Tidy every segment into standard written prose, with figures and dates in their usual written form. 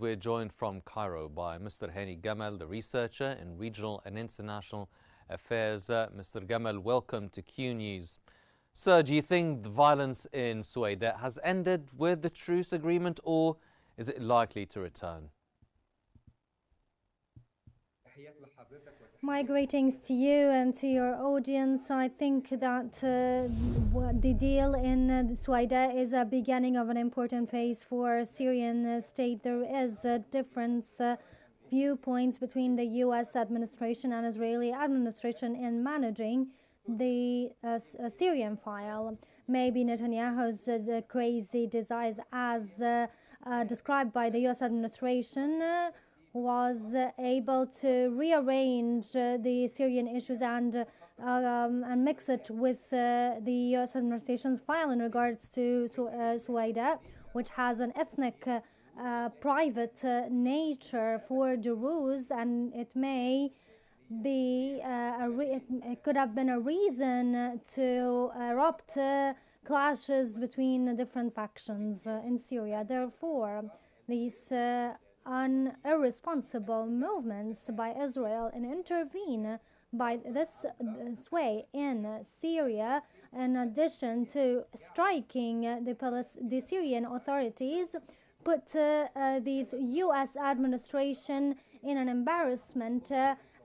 we're joined from Cairo by Mr. Hany El Gamal, the researcher in regional and international affairs. Mr. Gamal, welcome to Qnews. Sir, do you think the violence in Suwaida has ended with the truce agreement, or is it likely to return? My greetings to you and to your audience. I think that the deal in Suwaida is a beginning of an important phase for Syrian state. There is a difference viewpoints between the U.S. administration and Israeli administration in managing the Syrian file. Maybe Netanyahu's crazy desires, as described by the U.S. administration, was able to rearrange the Syrian issues and mix it with the U.S. administration's file in regards to Suwaida, which has an ethnic private nature for Druze, and it may be it could have been a reason to erupt clashes between different factions in Syria. Therefore, these irresponsible movements by Israel and intervene by this way in Syria, in addition to striking the Syrian authorities, put the U.S. administration in an embarrassment,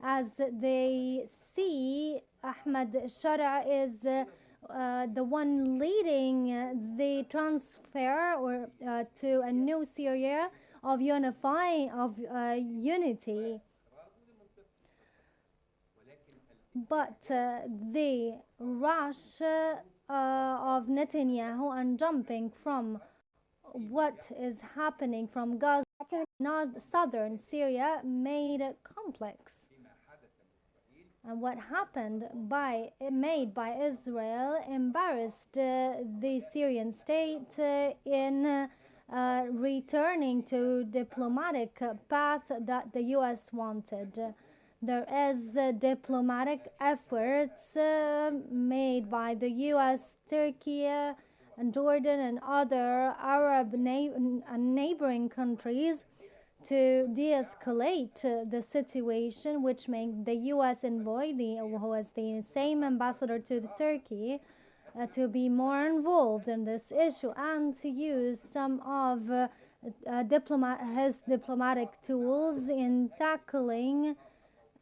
as they see Ahmed Shara is the one leading the transfer or to a new Syria of unity. But the rush of Netanyahu and jumping from what is happening from Gaza to southern Syria made it complex. And what happened made by Israel embarrassed the Syrian state in returning to diplomatic path that the U.S. wanted. There is diplomatic efforts made by the U.S., Turkey, and Jordan and other Arab neighboring countries to de-escalate the situation, which made the U.S. envoy, who is the same ambassador to Turkey, to be more involved in this issue and to use some of his diplomatic tools in tackling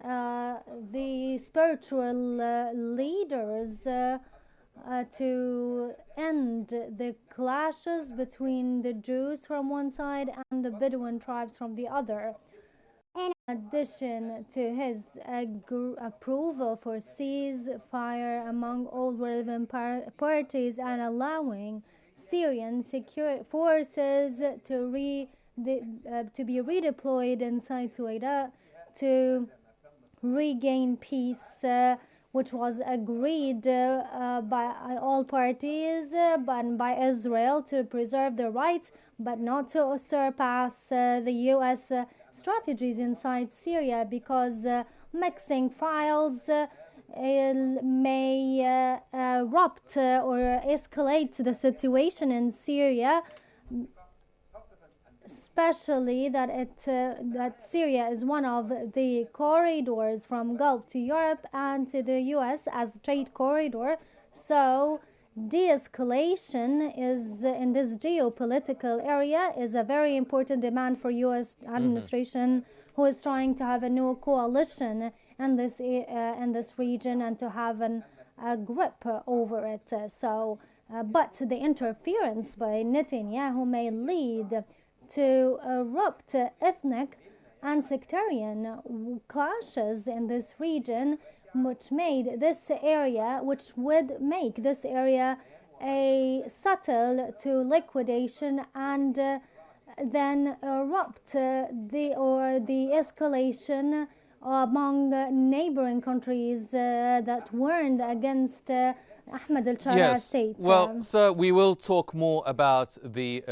the spiritual leaders to end the clashes between the Jews from one side and the Bedouin tribes from the other. In addition to his approval for ceasefire among all relevant parties and allowing Syrian security forces to be redeployed inside Suwaida to regain peace, which was agreed by all parties but by Israel to preserve their rights but not to surpass the U.S. strategies inside Syria, because mixing files may erupt or escalate the situation in Syria, especially that Syria is one of the corridors from Gulf to Europe and to the U.S. as a trade corridor. So de-escalation is in this geopolitical area is a very important demand for U.S. administration, who is trying to have a new coalition in this region and to have a grip over it. But the interference by Netanyahu may lead to erupt ethnic and sectarian clashes in this region, which would make this area a subtle to liquidation and then erupt the escalation among neighboring countries that warned against Ahmed al-Shara state. Well, sir, we will talk more about the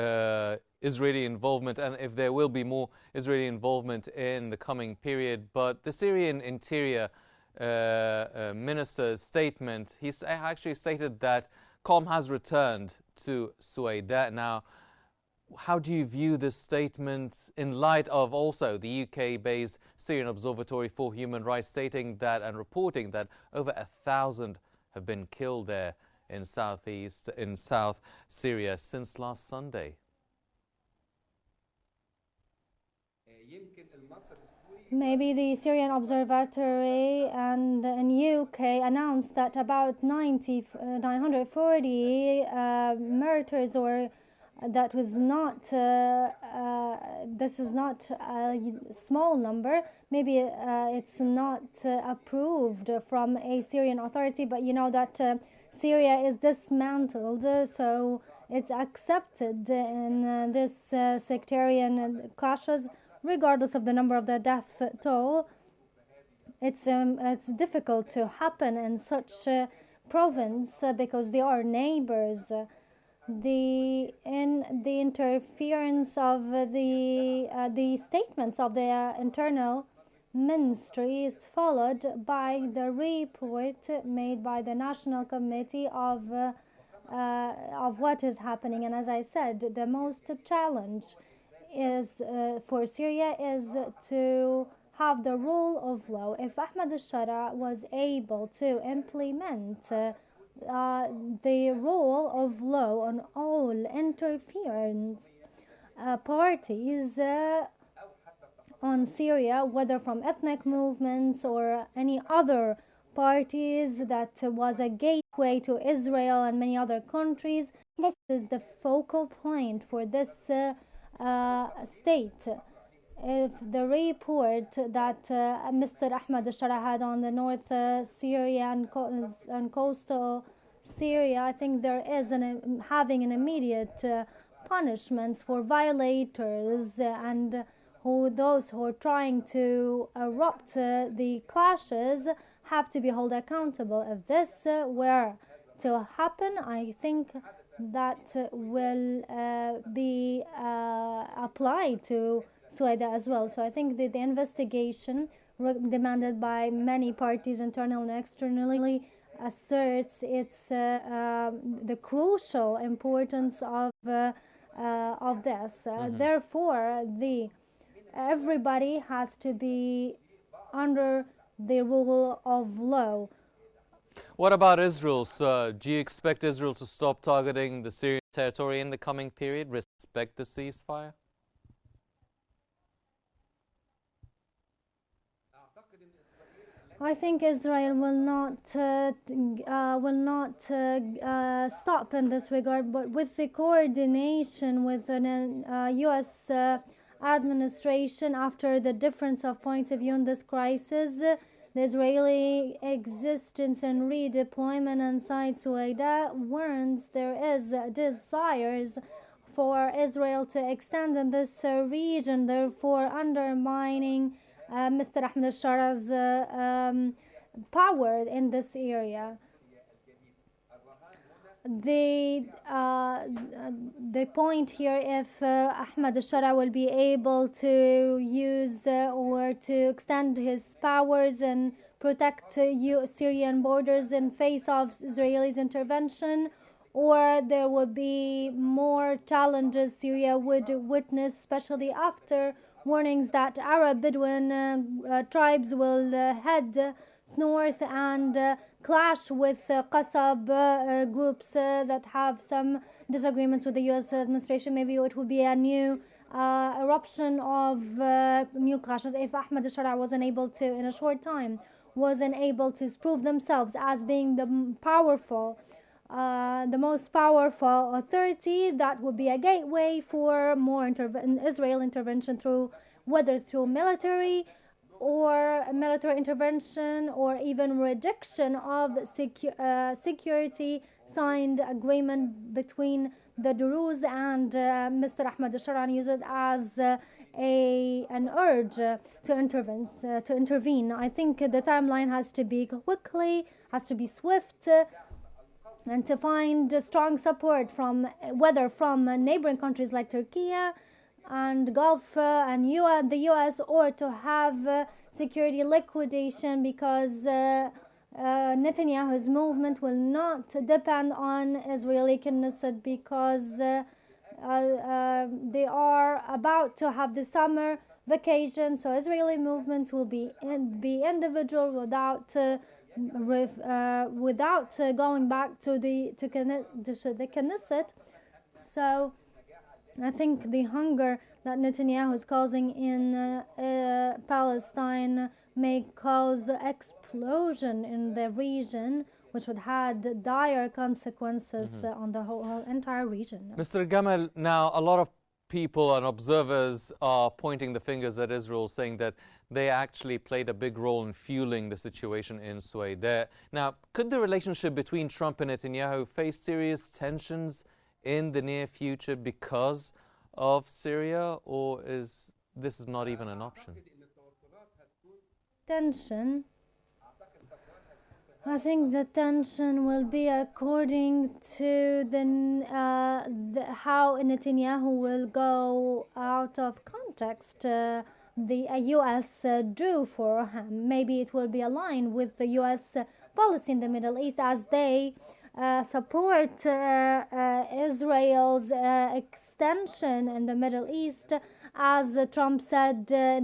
Israeli involvement and if there will be more Israeli involvement in the coming period. But the Syrian Interior Minister's statement, he actually stated that calm has returned to Suwaida. Now, How do you view this statement in light of also the UK-based Syrian Observatory for Human Rights stating that and reporting that over 1,000 have been killed there in South Syria since last Sunday? Maybe the Syrian Observatory and in UK announced that about 940 murders, or that was not, this is not a small number. Maybe it's not approved from a Syrian authority, but you know that Syria is dismantled, so it's accepted in this sectarian clashes, regardless of the number of the death toll. It's difficult to happen in such a province because they are neighbors. The interference of the statements of the internal ministry is followed by the report made by the National Committee of what is happening. And as I said, the most challenge is for Syria is to have the rule of law. If Ahmed al-Shara was able to implement the rule of law on all interference parties on Syria, whether from ethnic movements or any other parties, that was a gateway to Israel and many other countries. This is the focal point for this state. If the report that Mr. Ahmed al-Shara had on the North Syria and coastal Syria, I think there is having an immediate punishments for violators and those who are trying to erupt the clashes have to be held accountable. If this were to happen, I think that will be applied to Sueda as well. So I think that the investigation demanded by many parties, internally and externally, asserts its the crucial importance of this. Therefore, everybody has to be under the rule of law. What about Israel, sir? Do you expect Israel to stop targeting the Syrian territory in the coming period, respect the ceasefire? I think Israel will not stop in this regard, but with the coordination with the U.S. Administration, after the difference of points of view in this crisis, the Israeli existence and redeployment inside Sueda warrants there is desires for Israel to extend in this region, therefore undermining Mr. Ahmed al-Shara's power in this area. The point here, if Ahmed al-Shara will be able to use or to extend his powers and protect Syrian borders in face of Israelis' intervention, or there will be more challenges Syria would witness, especially after warnings that Arab Bedouin tribes will head north and clash with Qasab groups that have some disagreements with the U.S. administration. Maybe it would be a new eruption of new clashes if Ahmed al-Shara wasn't able to, in a short time, wasn't able to prove themselves as being the most powerful authority. That would be a gateway for more Israel intervention, whether through military intervention or even rejection of security signed agreement between the Druze and Mr. Ahmed al-Shara, and use it as an urge to intervene. I think the timeline has to be has to be swift, and to find strong support from neighboring countries like Turkey and Gulf and the US, or to have security liquidation, because Netanyahu's movement will not depend on Israeli Knesset, because they are about to have the summer vacation, so Israeli movements will be individual without going back to the Knesset. So I think the hunger that Netanyahu is causing in Palestine may cause explosion in the region, which would have dire consequences on the whole entire region. Mr. Gamal, now a lot of people and observers are pointing the fingers at Israel, saying that they actually played a big role in fueling the situation in Sweden. Now, could the relationship between Trump and Netanyahu face serious tensions in the near future because of Syria, or is this not even an option? Tension. I think the tension will be according to how Netanyahu will go out of context. The U.S. drew for him. Maybe it will be aligned with the U.S. policy in the Middle East, as they support Israel's extension in the Middle East. As Trump said, the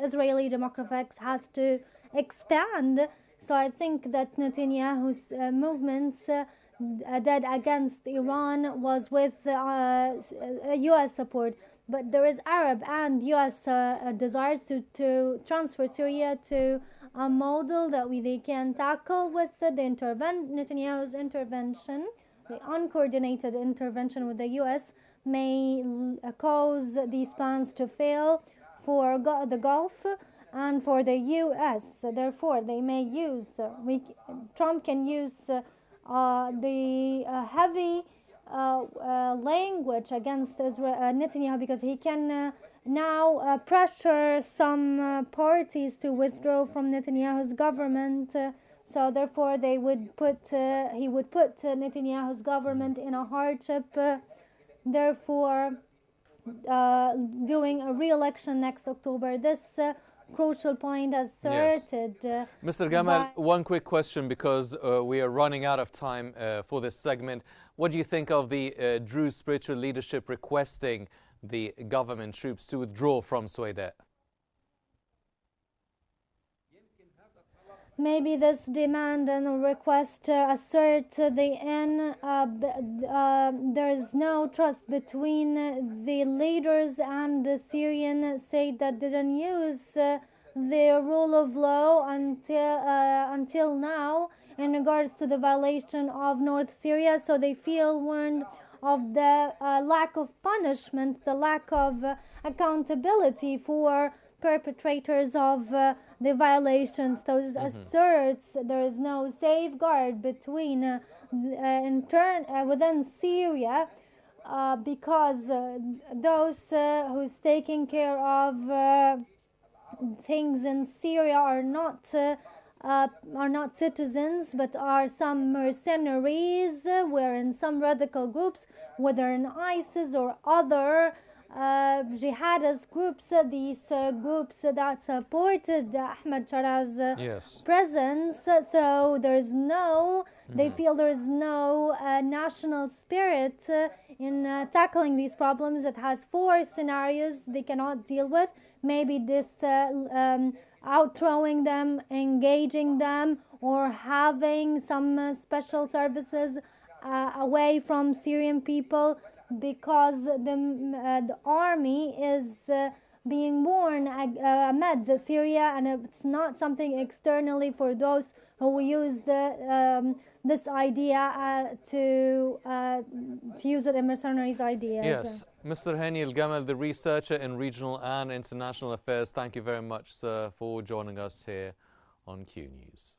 Israeli demographics has to expand. So I think that Netanyahu's movements that against Iran was with U.S. support. But there is Arab and U.S. desires to transfer Syria to a model that they can tackle with Netanyahu's intervention. The uncoordinated intervention with the U.S. may cause these plans to fail for the Gulf and for the U.S. Therefore, they may use, Trump can use the heavy language against Netanyahu, because he can now pressure some parties to withdraw from Netanyahu's government. So therefore, he would put Netanyahu's government in a hardship. Therefore, doing a re-election next October. This crucial point asserted. Yes. Mr. Gamal, one quick question, because we are running out of time for this segment. What do you think of the Druze spiritual leadership requesting the government troops to withdraw from Sweden? Maybe this demand and request assert there is no trust between the leaders and the Syrian state that didn't use the rule of law until now in regards to the violation of North Syria. So they feel warned of the lack of punishment, the lack of accountability for perpetrators of the violations. Those asserts there is no safeguard between within Syria, because those who's taking care of things in Syria are not citizens, but are some mercenaries, wherein some radical groups, whether in ISIS or other jihadist groups, these groups that supported Ahmed Shara's presence. So there is no, they feel there is no national spirit in tackling these problems. It has 4 scenarios they cannot deal with. Maybe this outthrowing them, engaging them, or having some special services away from Syrian people, because the army is being born amid Syria, and it's not something externally for those who use this idea to use it in mercenaries' ideas. Yes. Mr. Hany El Gamal, the researcher in regional and international affairs, thank you very much, sir, for joining us here on Q News.